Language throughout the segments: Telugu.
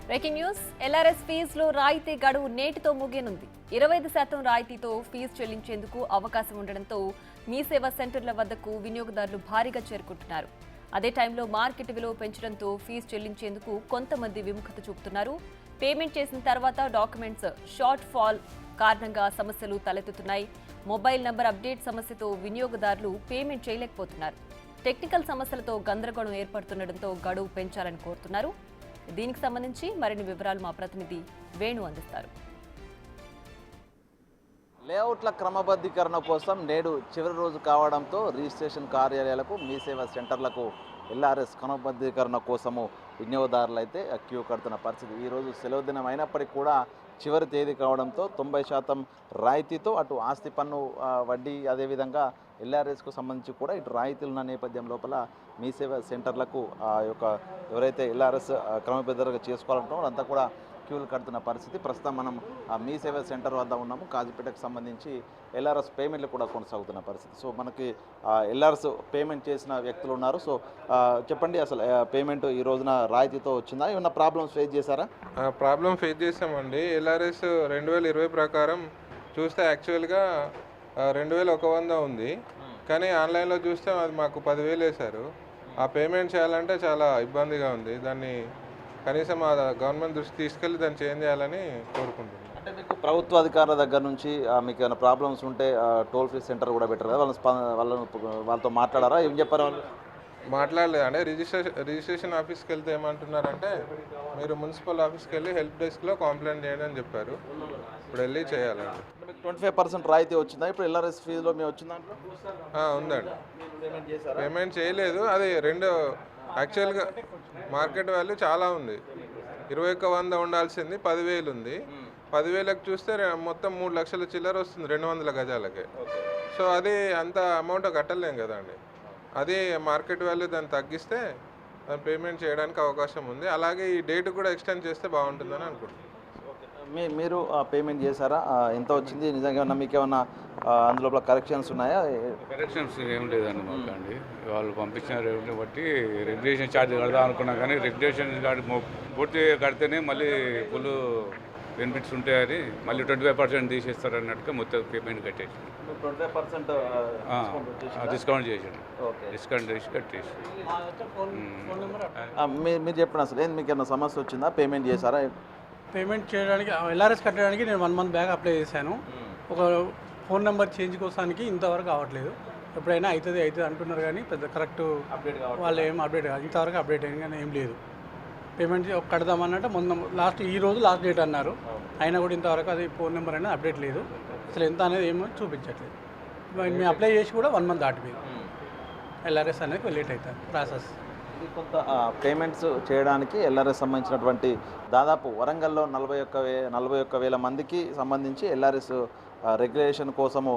Breaking news. ఎల్ఆర్ఎస్ ఫీజులో రాయితీ గడువు నేటితో ముగియనుంది. 25% రాయితీతో ఫీజు చెల్లించేందుకు అవకాశం ఉండడంతో మీ సేవా సెంటర్ల వద్దకు వినియోగదారులు భారీగా చేరుకుంటున్నారు. అదే టైంలో మార్కెట్ విలువ పెంచడంతో ఫీజు చెల్లించేందుకు కొంతమంది విముఖత చూపుతున్నారు. పేమెంట్ చేసిన తర్వాత డాక్యుమెంట్స్ షార్ట్ ఫాల్ కారణంగా సమస్యలు తలెత్తుతున్నాయి. మొబైల్ నంబర్ అప్డేట్ సమస్యతో వినియోగదారులు పేమెంట్ చేయలేకపోతున్నారు. టెక్నికల్ సమస్యలతో గందరగోళం ఏర్పడుతుండటంతో గడువు పెంచాలని కోరుతున్నారు. దీనికి సంబంధించి మరిన్ని వివరాలు మా ప్రతినిధి వేణు అందిస్తారు. లేఅవుట్ల క్రమబద్ధీకరణ కోసం నేడు చివరి రోజు కావడంతో రిజిస్ట్రేషన్ కార్యాలయాలకు మీ సేవా సెంటర్లకు ఎల్ఆర్ఎస్ క్రమబద్ధీకరణ కోసము వినియోగదారులు అయితే క్యూ కడుతున్న పరిస్థితి. ఈరోజు సెలవు దినం అయినప్పటికీ కూడా చివరి తేదీ కావడంతో 90% రాయితీతో అటు ఆస్తి పన్ను వడ్డీ అదేవిధంగా ఎల్ఆర్ఎస్కు సంబంధించి కూడా ఇటు రాయితీలు ఉన్న నేపథ్యం లోపల మీ సేవా సెంటర్లకు యొక్క ఎవరైతే ఎల్ఆర్ఎస్ క్రమబద్ధంగా చేసుకోవాలంటున్నారో అంతా కూడా క్యూలు కడుతున్న పరిస్థితి. ప్రస్తుతం మనం మీ సేవా సెంటర్ వద్ద ఉన్నాము. కాజీపేటకు సంబంధించి ఎల్ఆర్ఎస్ పేమెంట్లు కూడా కొనసాగుతున్న పరిస్థితి. సో మనకి ఎల్ఆర్ఎస్ పేమెంట్ చేసిన వ్యక్తులు ఉన్నారు. సో చెప్పండి, అసలు పేమెంట్ ఈ రోజున రాయితీతో వచ్చిందా? ఏమన్నా ప్రాబ్లమ్స్ ఫేస్ చేశారా? ప్రాబ్లం ఫేస్ చేసామండి. ఎల్ఆర్ఎస్ 2020 ప్రకారం చూస్తే యాక్చువల్గా 2100 ఉంది, కానీ ఆన్లైన్లో చూస్తే అది మాకు 10,000 వేశారు. ఆ పేమెంట్ చేయాలంటే చాలా ఇబ్బందిగా ఉంది. దాన్ని కనీసం ఆ గవర్నమెంట్ దృష్టి తీసుకెళ్ళి దాన్ని చేంజ్ చేయాలని కోరుకుంటున్నాను. అంటే మీకు ప్రభుత్వ అధికారుల దగ్గర నుంచి మీకు ఏమైనా ప్రాబ్లమ్స్ ఉంటే టోల్ ఫ్రీ సెంటర్ కూడా పెట్టారు కదా, వాళ్ళతో మాట్లాడారా? ఏం చెప్పారు వాళ్ళు? మాట్లాడలేదు. అంటే రిజిస్ట్రేషన్ ఆఫీస్కి వెళ్తే ఏమంటున్నారంటే మీరు మున్సిపల్ ఆఫీస్కి వెళ్ళి హెల్ప్ డెస్క్లో కంప్లైంట్ చేయండి అని చెప్పారు. ఇప్పుడు వెళ్ళి చేయాలండి. మీకు 25% రాయితీ వచ్చిందా? ఇప్పుడు ఎల్ఆర్ఎస్ ఫీజులో మేము వచ్చిందా? ఉందండి. పేమెంట్ చేయలేదు. అది యాక్చువల్గా మార్కెట్ వాల్యూ చాలా ఉంది. 2100 ఉండాల్సింది 10,000 ఉంది. 10,000కి చూస్తే మొత్తం 3 లక్షల చిల్లర వస్తుంది 200 గజాలకి. సో అది అంత అమౌంట్ కట్టలేం కదండి. అది మార్కెట్ వాల్యూ దాన్ని తగ్గిస్తే దాన్ని పేమెంట్ చేయడానికి అవకాశం ఉంది. అలాగే ఈ డేట్ కూడా ఎక్స్టెండ్ చేస్తే బాగుంటుందని అనుకుంటున్నాను. మీరు పేమెంట్ చేశారా? ఎంత వచ్చింది? నిజంగా ఏమన్నా మీకు ఏమన్నా అందులో కరెక్షన్స్ ఉన్నాయా? కరెక్షన్స్ ఏం లేదండి మాకు అండి. వాళ్ళు పంపించిన రేట్ని బట్టి రెగ్యులేషన్ ఛార్జ్ కడదాం అనుకున్నా, కానీ రెగ్యులేషన్ ఛార్జ్ పూర్తి కడితేనే మళ్ళీ ఫుల్ బెనిఫిట్స్ ఉంటాయని మళ్ళీ 25% తీసేస్తారు అన్నట్టుగా మొత్తం పేమెంట్ కట్టేసి 25% డిస్కౌంట్ చేసాడు. డిస్కౌంట్ చేసి కట్టేసి మీరు చెప్పండి, అసలు ఏంది మీకు ఏమైనా సమస్య వచ్చిందా? పేమెంట్ చేశారా? పేమెంట్ చేయడానికి ఎల్ఆర్ఎస్ కట్టడానికి నేను 1 మంత్ బ్యాక్ అప్లై చేశాను. ఒక ఫోన్ నెంబర్ చేంజ్ కోసానికి ఇంతవరకు అవ్వట్లేదు. ఎప్పుడైనా అవుతుంది అంటున్నారు, కానీ పెద్ద కరెక్ట్ వాళ్ళు ఏం అప్డేట్ కాదు. ఇంతవరకు అప్డేట్ అయిన కానీ ఏం లేదు. పేమెంట్ కడదామన్నట్టు మొన్న ఈరోజు లాస్ట్ డేట్ అన్నారు. అయినా కూడా ఇంతవరకు అది ఫోన్ నెంబర్ అనేది అప్డేట్ లేదు. అసలు ఎంత అనేది ఏమో చూపించట్లేదు. మేము అప్లై చేసి కూడా 1 మంత్ దాటిపోయింది. ఎల్ఆర్ఎస్ అనేది లేట్ అవుతుంది ప్రాసెస్. ఇది కొంత పేమెంట్స్ చేయడానికి ఎల్ఆర్ఎస్ సంబంధించినటువంటి దాదాపు వరంగల్లో 41,000 మందికి సంబంధించి ఎల్ఆర్ఎస్ రెగ్యులేషన్ కోసము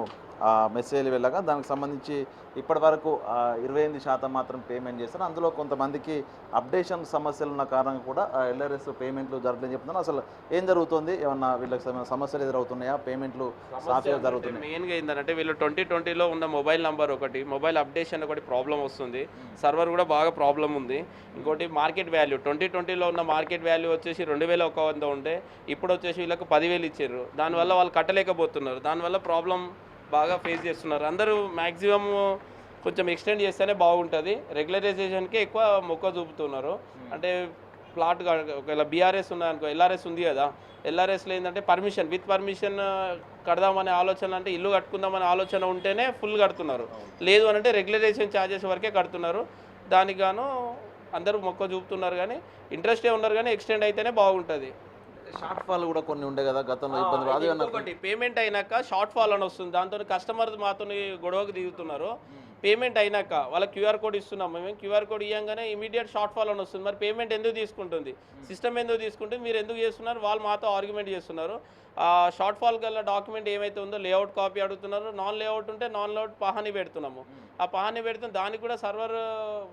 మెసేజ్లు వెళ్ళగా దానికి సంబంధించి ఇప్పటి వరకు 28% మాత్రం పేమెంట్ చేస్తారు. అందులో కొంతమందికి అప్డేషన్ సమస్యలు ఉన్న కారణంగా కూడా ఎల్ఆర్ఎస్ పేమెంట్లు జరగలేదని చెప్తున్నాను. అసలు ఏం జరుగుతుంది? ఏమన్నా వీళ్ళకి సమస్యలు ఎదురవుతున్నాయా? పేమెంట్లు సాఫీగా జరుగుతున్నాయి? మెయిన్గా ఏంటంటే వీళ్ళు 2020లో ఉన్న మొబైల్ నెంబర్ ఒకటి, మొబైల్ అప్డేషన్ ఒకటి ప్రాబ్లం వస్తుంది. సర్వర్ కూడా బాగా ప్రాబ్లం ఉంది. ఇంకోటి మార్కెట్ వాల్యూ 2020లో ఉన్న మార్కెట్ వాల్యూ వచ్చేసి 2,100 ఉంటే ఇప్పుడు వచ్చేసి వీళ్ళకి 10,000 ఇచ్చారు. దానివల్ల వాళ్ళు కట్టలేకపోతున్నారు. దానివల్ల ప్రాబ్లం బాగా ఫేస్ చేస్తున్నారు. అందరూ మ్యాక్సిమం కొంచెం ఎక్స్టెండ్ చేస్తేనే బాగుంటుంది. రెగ్యులరైజేషన్కి ఎక్కువ మొక్క చూపుతున్నారు. అంటే ప్లాట్ ఒకవేళ బీఆర్ఎస్ ఉన్నాయనుకో, ఎల్ఆర్ఎస్ ఉంది కదా, ఎల్ఆర్ఎస్లో ఏంటంటే విత్ పర్మిషన్ కడదామనే ఆలోచన, అంటే ఇల్లు కట్టుకుందామనే ఆలోచన ఉంటేనే ఫుల్ కడుతున్నారు. లేదు అని అంటే రెగ్యులరైజేషన్ ఛార్జెస్ వరకే కడుతున్నారు. దానికి గాను అందరూ మొక్క చూపుతున్నారు, కానీ ఇంట్రెస్టే ఉన్నారు, కానీ ఎక్స్టెండ్ అయితేనే బాగుంటుంది. షార్ట్ ఫాల్ కూడా కొన్ని ఉండే కదా గతంలో ఇబ్బంది. ఒకటి పేమెంట్ అయినాక షార్ట్ ఫాల్ అని వస్తుంది. దాంతో కస్టమర్ మాతో గొడవకు దిగుతున్నారు. పేమెంట్ అయినాక వాళ్ళ క్యూఆర్ కోడ్ ఇస్తున్నాం మేము. క్యూఆర్ కోడ్ ఇవ్వగానే ఇమీడియట్ షార్ట్ ఫాల్ అని వస్తుంది. మరి పేమెంట్ ఎందుకు తీసుకుంటుంది? సిస్టమ్ ఎందుకు తీసుకుంటుంది? మీరు ఎందుకు చేస్తున్నారు? వాళ్ళు మాతో ఆర్గ్యుమెంట్ చేస్తున్నారు. షార్ట్ ఫాల్ గల డాక్యుమెంట్ ఏమైతే ఉందో లేఅవుట్ కాపీ అడుగుతున్నారు. నాన్ లేఅవుట్ ఉంటే నాన్ లేఅవుట్ పహాని పెడుతున్నాము. ఆ పహాని పెడుతున్నాం. దానికి కూడా సర్వర్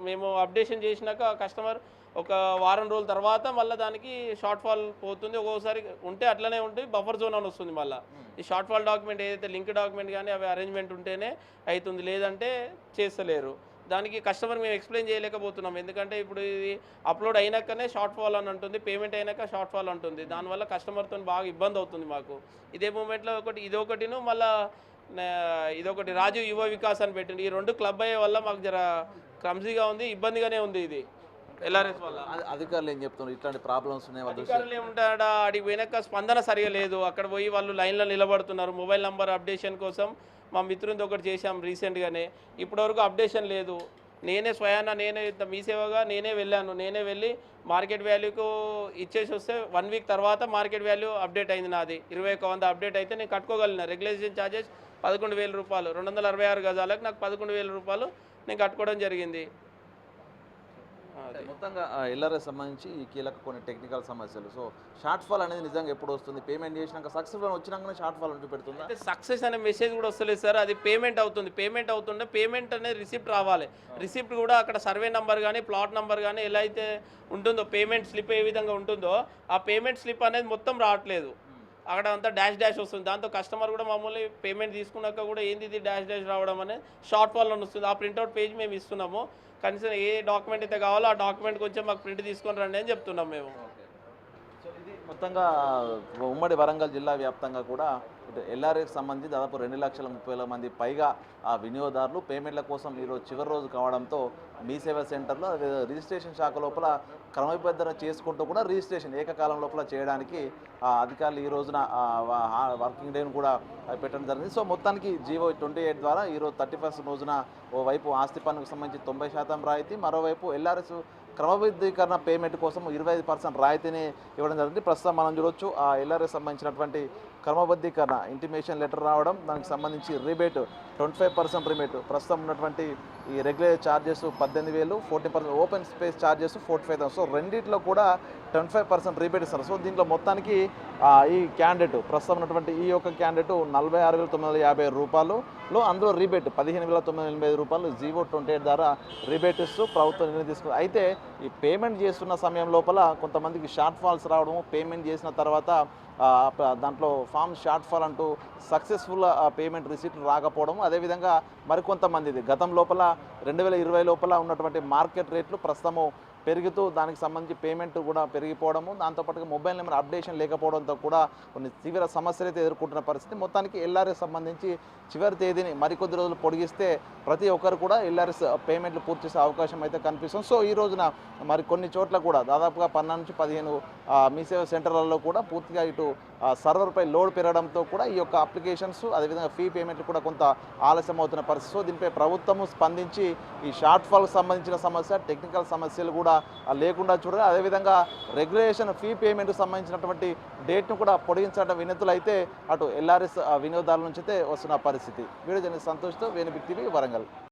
మేము అప్డేషన్ చేసినాక కస్టమర్ ఒక వారం రోజుల తర్వాత మళ్ళీ దానికి షార్ట్ ఫాల్ పోతుంది. ఒక్కోసారి ఉంటే అట్లనే ఉంటుంది, బఫర్ జోన్ అని వస్తుంది. మళ్ళీ ఈ షార్ట్ ఫాల్ డాక్యుమెంట్ ఏదైతే లింక్ డాక్యుమెంట్ కానీ అవి అరేంజ్మెంట్ ఉంటేనే అవుతుంది, లేదంటే చేస్తలేరు. దానికి కస్టమర్ మేము ఎక్స్ప్లెయిన్ చేయలేకపోతున్నాం. ఎందుకంటే ఇప్పుడు ఇది అప్లోడ్ అయినాకనే షార్ట్ ఫాల్ అని అంటుంది, పేమెంట్ అయినాక షార్ట్ ఫాల్ అంటుంది. దానివల్ల కస్టమర్తో బాగా ఇబ్బంది అవుతుంది మాకు. ఇదే మూమెంట్లో ఇదొకటిను మళ్ళీ ఇదొకటి రాజు యువ వికాస్ అని పెట్టింది. ఈ రెండు క్లబ్ అయ్యే వల్ల మాకు జర క్లమ్జీగా ఉంది, ఇబ్బందిగానే ఉంది ఇది ఎల్ఆర్ఎస్ వల్ల. అధికారులు ఏం చెప్తున్నారు, ఇట్లాంటి ప్రాబ్లమ్స్ ఉన్నాయి వాళ్ళ దృష్టిలో? అధికారులు ఏముంటాడా, అడిగి పోయినాక స్పందన సరిగా లేదు. అక్కడ పోయి వాళ్ళు లైన్లో నిలబడుతున్నారు. మొబైల్ నంబర్ అప్డేషన్ కోసం మా మిత్రునితో ఒకటి చేశాం రీసెంట్గానే, ఇప్పటివరకు అప్డేషన్ లేదు. నేనే స్వయాన మీ సేవగా నేనే వెళ్ళాను. నేనే వెళ్ళి మార్కెట్ వాల్యూకు ఇచ్చేసి వస్తే 1 వీక్ తర్వాత మార్కెట్ వాల్యూ అప్డేట్ అయింది. నాది 21,100 అప్డేట్ అయితే నేను కట్టుకోగలిగిన. రెగ్యులేషన్ ఛార్జెస్ 11,000 రూపాయలు, 266 గజాలకు నాకు 11,000 రూపాయలు నేను కట్టుకోవడం జరిగింది. మొత్తంగా ఎల్ఆర్ఎస్ సంబంధించి ఈ కీలక కొన్ని టెక్నికల్ సమస్యలు. సో షార్ట్ ఫాల్ అనేది నిజంగా ఎప్పుడు వస్తుంది? పేమెంట్ చేసినాక సక్సెస్ఫుల్ వచ్చినాకనే షార్ట్ ఫాల్ చూపెడుతుంది. అంటే సక్సెస్ అనే మెసేజ్ కూడా వస్తలేదు సార్. అది పేమెంట్ అవుతుంది. పేమెంట్ అవుతుంటే పేమెంట్ అనేది రిసిప్ట్ రావాలి. రిసిప్ట్ కూడా అక్కడ సర్వే నెంబర్ కానీ ప్లాట్ నెంబర్ కానీ ఎలా అయితే ఉంటుందో, పేమెంట్ స్లిప్ ఏ విధంగా ఉంటుందో ఆ పేమెంట్ స్లిప్ అనేది మొత్తం రావట్లేదు. అక్కడ అంతా డాష్ వస్తుంది. దాంతో కస్టమర్ కూడా మామూలు పేమెంట్ తీసుకున్నాక కూడా ఏంది ఇది డాష్ రావడం అనేది షార్ట్ ఫాల్ అని వస్తుంది. ఆ ప్రింట్అవుట్ పేజ్ మేము ఇస్తున్నాము. కనీసం ఏ డాక్యుమెంట్ అయితే కావాలో ఆ డాక్యుమెంట్ కొంచెం మాకు ప్రింట్ తీసుకొని రండి అని చెప్తున్నాం మేము. సో ఇది మొత్తంగా ఉమ్మడి వరంగల్ జిల్లా వ్యాప్తంగా కూడా ఎల్ఆర్ఎస్కి సంబంధించి దాదాపు 2,30,000 మంది పైగా ఆ వినియోగదారులు పేమెంట్ల కోసం ఈరోజు చివరి రోజు కావడంతో మీ సేవా సెంటర్లో రిజిస్ట్రేషన్ శాఖ లోపల క్రమబద్ధన చేసుకుంటూ కూడా రిజిస్ట్రేషన్ ఏకకాలం లోపల చేయడానికి అధికారులు ఈ రోజున వర్కింగ్ డేను కూడా పెట్టడం జరిగింది. సో మొత్తానికి జీవో 28 ద్వారా ఈరోజు 31st రోజున ఓవైపు ఆస్తి పన్నుకు సంబంధించి 90% రాయితీ, మరోవైపు ఎల్ఆర్ఎస్ క్రమబద్ధీకరణ పేమెంట్ కోసం 25% రాయితీని ఇవ్వడం జరిగింది. ప్రస్తుతం మనం చూడొచ్చు ఆ ఎల్ఆర్ఎస్ సంబంధించినటువంటి క్రమబద్ధీకరణ ఇంటిమేషన్ లెటర్ రావడం, దానికి సంబంధించి రిబేట్ 25% రిబేట్, ప్రస్తుతం ఉన్నటువంటి ఈ regular charges 18,000, 40% open space charges 45,000. So రెండిట్లో కూడా 25% రిబేట్ ఇస్తారు. సో దీంట్లో మొత్తానికి ఈ క్యాండిడేట్ ప్రస్తుతం ఉన్నటువంటి ఈ యొక్క క్యాండిడేట్ 46,950 రూపాయలులో అందులో రిబేట్ 15,980 రూపాయలు జీవో 28 ద్వారా రిబేట్ ఇస్తూ ప్రభుత్వం నిర్ణయం తీసుకుంది. అయితే ఈ పేమెంట్ చేస్తున్న సమయం లోపల కొంతమందికి షార్ట్ ఫాల్స్ రావడము, పేమెంట్ చేసిన తర్వాత దాంట్లో ఫామ్ షార్ట్ ఫాల్ అంటూ సక్సెస్ఫుల్ పేమెంట్ రిసీట్ రాకపోవడం, అదేవిధంగా మరికొంతమందిది గతం లోపల 2020 లోపల ఉన్నటువంటి మార్కెట్ రేట్లు ప్రస్తుతము పెరుగుతూ దానికి సంబంధించి పేమెంట్ కూడా పెరిగిపోవడము, దాంతోపాటుగా మొబైల్ నెంబర్ అప్డేషన్ లేకపోవడంతో కూడా కొన్ని తీవ్ర సమస్యలు అయితే ఎదుర్కొంటున్న పరిస్థితి. మొత్తానికి ఎల్ఆర్ఎస్ సంబంధించి చివరి తేదీని మరికొద్ది రోజులు పొడిగిస్తే ప్రతి ఒక్కరు కూడా ఎల్ఆర్ఎస్ పేమెంట్లు పూర్తి చేసే అవకాశం అయితే కనిపిస్తుంది. సో ఈ రోజున మరి కొన్ని చోట్ల కూడా దాదాపుగా 12 నుంచి 15 మీ సేవ సెంటర్లలో కూడా పూర్తిగా ఇటు సర్వర్పై లోడ్ పెరగడంతో కూడా ఈ యొక్క అప్లికేషన్స్ అదేవిధంగా ఫీ పేమెంట్లు కూడా కొంత ఆలస్యం అవుతున్న పరిస్థితి. సో దీనిపై ప్రభుత్వము స్పందించి ఈ షార్ట్ ఫాల్కి సంబంధించిన సమస్య, టెక్నికల్ సమస్యలు కూడా లేకుండా చూడాలి. అదేవిధంగా రెగ్యులేషన్ ఫీ పేమెంట్కి సంబంధించినటువంటి డేట్ను కూడా పొడిగించడం వినతులు అయితే అటు ఎల్ఆర్ఎస్ వినియోగదారుల నుంచి అయితే వస్తున్న పరిస్థితి. వీడియో జర్నలిస్ట్ సంతోష్తో వేణుబిగ్ టీవీ వరంగల్.